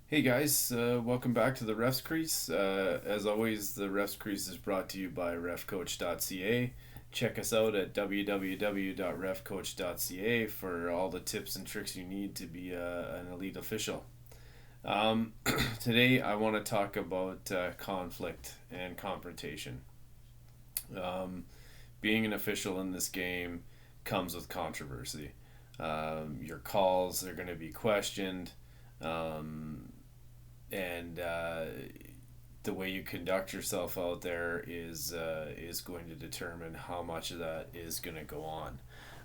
Hey guys, welcome back to the Refs Crease. As always, the Refs Crease is brought to you by refcoach.ca. Check us out at www.refcoach.ca for all the tips and tricks you need to be an elite official. Um, Today, I want to talk about conflict and confrontation. Um, Being an official in this game comes with controversy. Your calls are going to be questioned. Um, and The way you conduct yourself out there is going to determine how much of that is going to go on.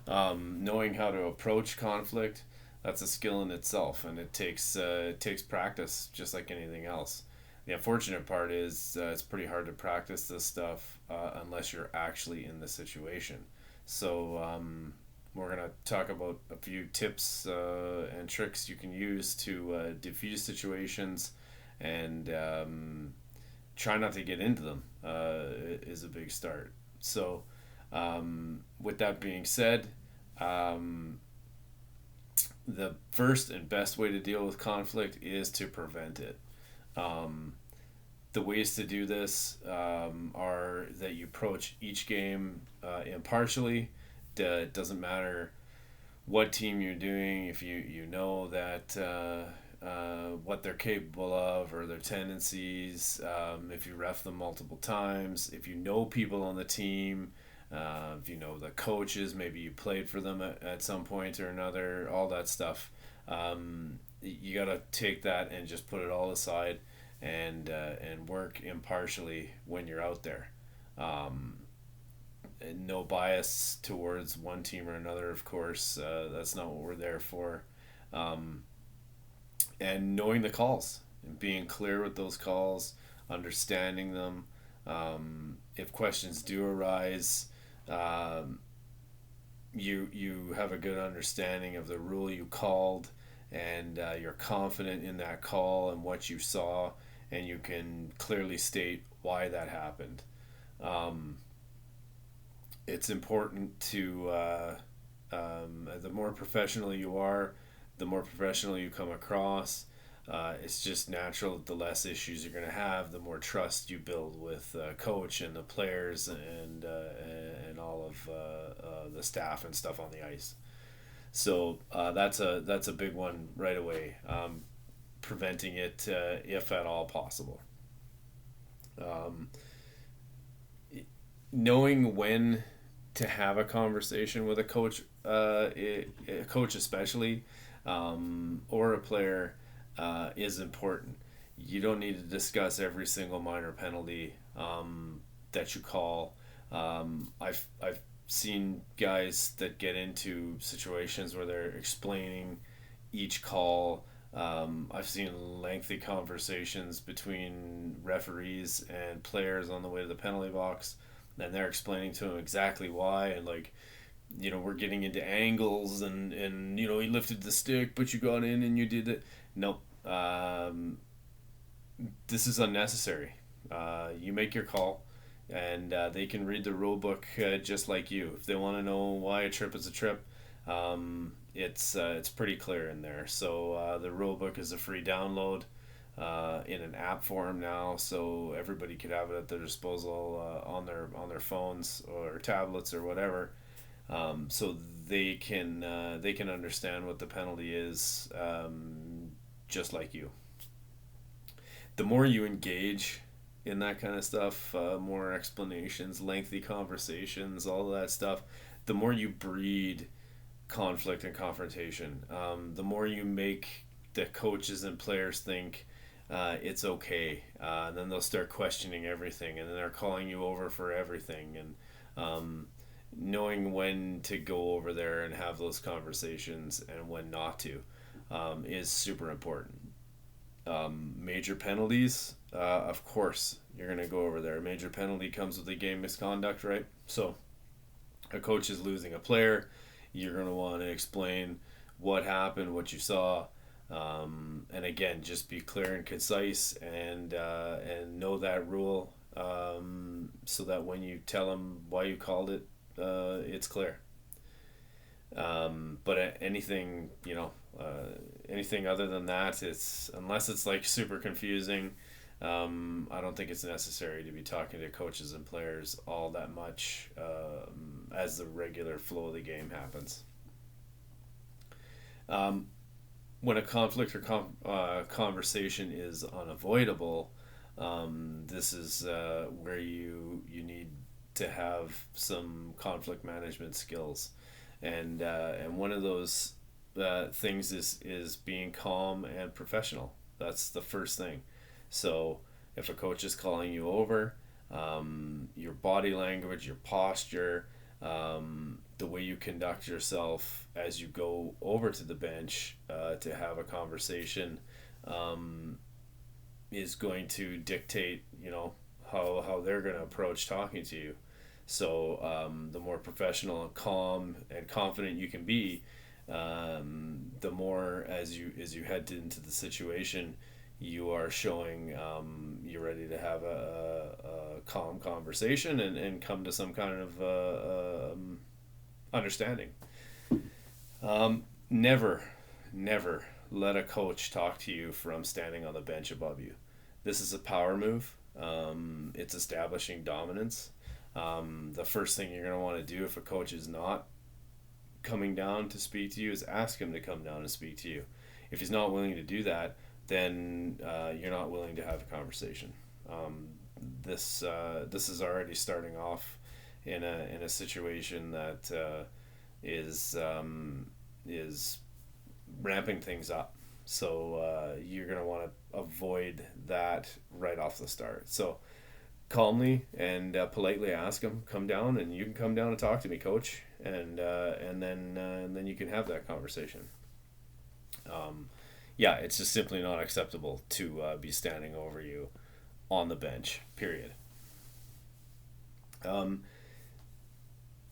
Knowing how to approach conflict, that's a skill in itself, and it takes practice, just like anything else. The unfortunate part is it's pretty hard to practice this stuff unless you're actually in the situation. So we're gonna talk about a few tips and tricks you can use to diffuse situations and try not to get into them is a big start. So with that being said, um, the first and best way to deal with conflict is to prevent it. Um, the ways to do this are that you approach each game impartially. It doesn't matter what team you're doing, if you know that what they're capable of or their tendencies, if you ref them multiple times, if you know people on the team, if you know the coaches, maybe you played for them at some point or another, all that stuff. You got to take that and just put it all aside and work impartially when you're out there. Um, and no bias towards one team or another, of course. That's not what we're there for. Um, and knowing the calls and being clear with those calls, understanding them. If questions do arise, um, you have a good understanding of the rule you called, and you're confident in that call and what you saw, and you can clearly state why that happened. Um, it's important to the more professional you are, the more professional you come across. It's just natural that the less issues you're going to have, the more trust you build with coach and the players and all of the staff and stuff on the ice. So that's a big one right away. Preventing it if at all possible. Um, Knowing when to have a conversation with a coach, a coach especially, or a player, is important. You don't need to discuss every single minor penalty that you call. I've seen guys that get into situations where they're explaining each call. I've seen lengthy conversations between referees and players on the way to the penalty box, and they're explaining to him exactly why, and like, we're getting into angles, and he lifted the stick but you got in and you did it. Nope. This is unnecessary. You make your call, and they can read the rule book just like you. If they want to know why a trip is a trip, it's pretty clear in there. So the rule book is a free download in an app form now, so everybody could have it at their disposal on their phones or tablets or whatever. So they can understand what the penalty is, just like you. The more you engage in that kind of stuff, more explanations, lengthy conversations, all of that stuff, the more you breed conflict and confrontation. The more you make the coaches and players think it's okay. And then they'll start questioning everything, and then they're calling you over for everything. And knowing when to go over there and have those conversations and when not to is super important. Major penalties, of course, you're going to go over there. A major penalty comes with a game misconduct, right? So a coach is losing a player, you're going to want to explain what happened, what you saw, and again, just be clear and concise, and know that rule, so that when you tell them why you called it, it's clear. But anything, anything other than that, it's unless it's like super confusing. I don't think it's necessary to be talking to coaches and players all that much as the regular flow of the game happens. Um, when a conflict or conversation is unavoidable, this is where you need to have some conflict management skills, and one of those things is being calm and professional. That's the first thing. So if a coach is calling you over, your body language, your posture, the way you conduct yourself as you go over to the bench to have a conversation um, is going to dictate, how they're going to approach talking to you. So the more professional and calm and confident you can be, the more as you head into the situation, you are showing you're ready to have a calm conversation and come to some kind of understanding. Never, never let a coach talk to you from standing on the bench above you. This is a power move. It's establishing dominance. The first thing you're going to want to do if a coach is not coming down to speak to you is ask him to come down and speak to you. If he's not willing to do that, then you're not willing to have a conversation. This is already starting off in a situation that is ramping things up. So you're gonna want to avoid that right off the start. So calmly and politely ask him, come down, and you can come down and talk to me, coach, and then you can have that conversation. Yeah, it's just simply not acceptable to be standing over you on the bench. Period. Um,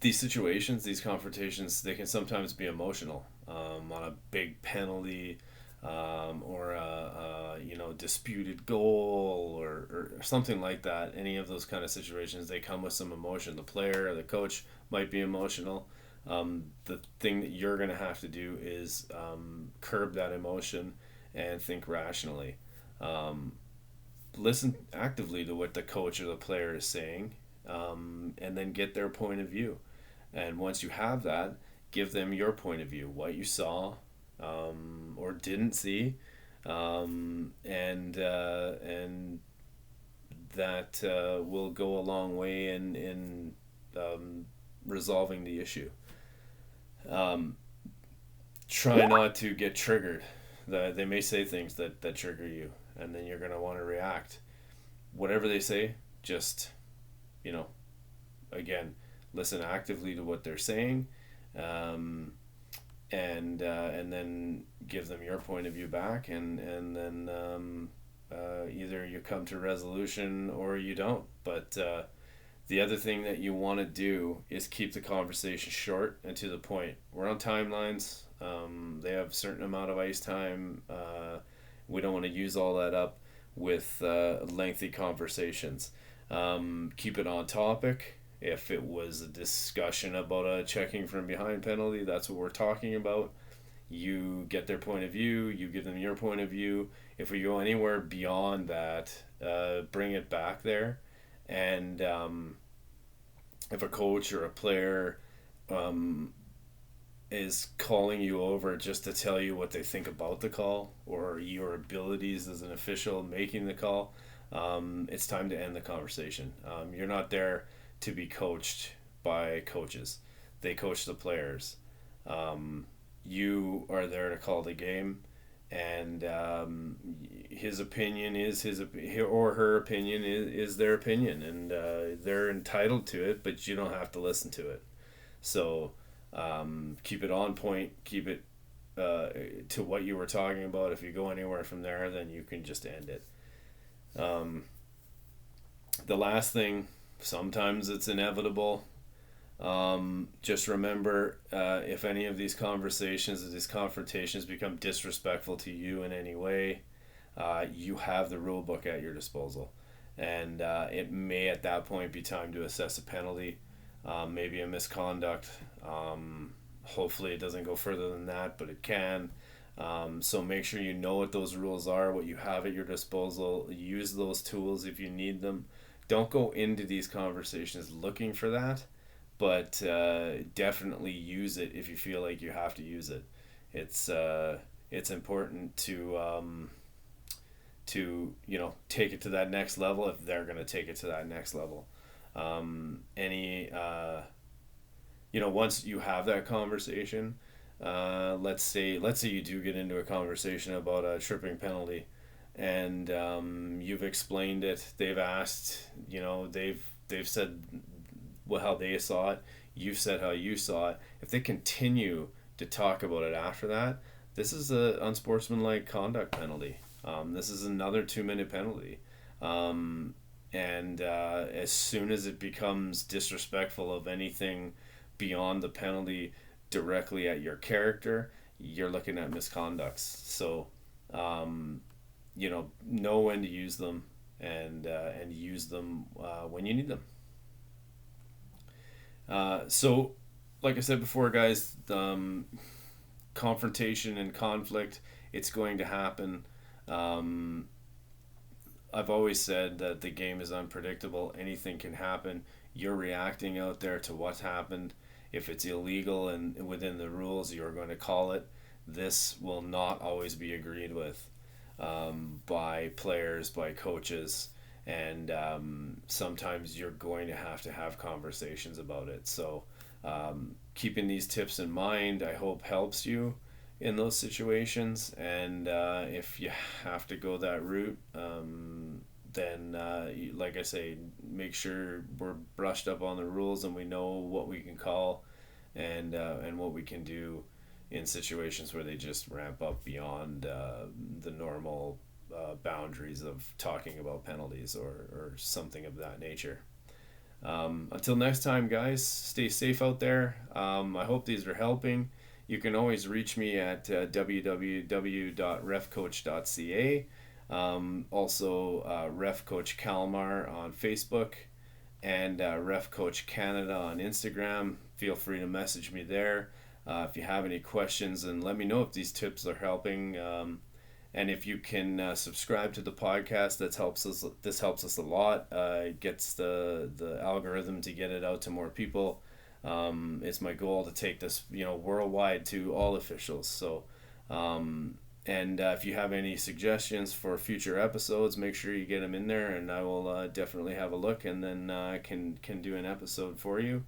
these situations, these confrontations, they can sometimes be emotional. On a big penalty, or a disputed goal, or something like that. Any of those kind of situations, they come with some emotion. The player or the coach might be emotional. The thing that you're going to have to do is curb that emotion and think rationally. Um, Listen actively to what the coach or the player is saying, and then get their point of view. And once you have that, give them your point of view, what you saw or didn't see, and that will go a long way in resolving the issue. Um, Try not to get triggered. They may say things that trigger you, and then you're going to want to react. Whatever they say, just, you know, again, listen actively to what they're saying, um, and then give them your point of view back, and then either you come to resolution or you don't. But the other thing that you want to do is keep the conversation short and to the point. We're on timelines. They have a certain amount of ice time. We don't want to use all that up with lengthy conversations. Keep it on topic. If it was a discussion about a checking from behind penalty, that's what we're talking about. You get their point of view, you give them your point of view. If we go anywhere beyond that, bring it back there. And if a coach or a player um, is calling you over just to tell you what they think about the call or your abilities as an official making the call, it's time to end the conversation. You're not there to be coached by coaches. They coach the players. You are there to call the game, and his opinion is or her opinion is their opinion, and they're entitled to it, but you don't have to listen to it. So keep it on point, keep it to what you were talking about. If you go anywhere from there, then you can just end it. The last thing, sometimes it's inevitable. Just remember, if any of these conversations or these confrontations become disrespectful to you in any way, you have the rule book at your disposal. And it may at that point be time to assess a penalty, maybe a misconduct. Hopefully it doesn't go further than that, but it can. So make sure you know what those rules are, what you have at your disposal. Use those tools if you need them. Don't go into these conversations looking for that, but definitely use it if you feel like you have to use it. It's important to take it to that next level if they're going to take it to that next level. Any Once you have that conversation, let's say you do get into a conversation about a tripping penalty, and you've explained it. They've asked, they've said how they saw it. You've said how you saw it. If they continue to talk about it after that, this is a unsportsmanlike conduct penalty. This is another 2 minute penalty. And as soon as it becomes disrespectful of anything beyond the penalty directly at your character, you're looking at misconducts. So, know when to use them, and use them when you need them. So, like I said before, guys, confrontation and conflict, it's going to happen. Um, I've always said that the game is unpredictable. Anything can happen. You're reacting out there to what's happened. If it's illegal and within the rules, you're going to call it. This will not always be agreed with by players, by coaches, and sometimes you're going to have conversations about it. So, keeping these tips in mind, I hope helps you in those situations. And if you have to go that route, then like I say, make sure we're brushed up on the rules and we know what we can call, and what we can do in situations where they just ramp up beyond the normal boundaries of talking about penalties or something of that nature. Until next time, guys, stay safe out there. I hope these are helping. You can always reach me at www.refcoach.ca. Also, Ref Coach Kalmar on Facebook, and Ref Coach Canada on Instagram. Feel free to message me there if you have any questions, and let me know if these tips are helping. And if you can subscribe to the podcast, that helps us. This helps us a lot. It gets the algorithm to get it out to more people. It's my goal to take this worldwide to all officials. So, and if you have any suggestions for future episodes, make sure you get them in there, and I will definitely have a look, and then can do an episode for you.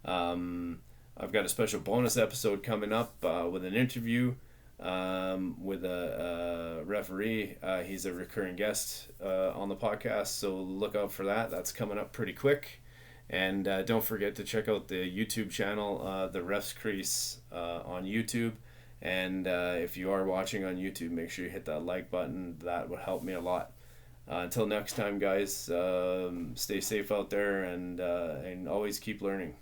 I've got a special bonus episode coming up with an interview with a referee. He's a recurring guest on the podcast, so look out for that. That's coming up pretty quick. And don't forget to check out the YouTube channel, The Ref's Crease on YouTube. And if you are watching on YouTube, make sure you hit that like button. That would help me a lot. Until next time, guys, stay safe out there, and always keep learning.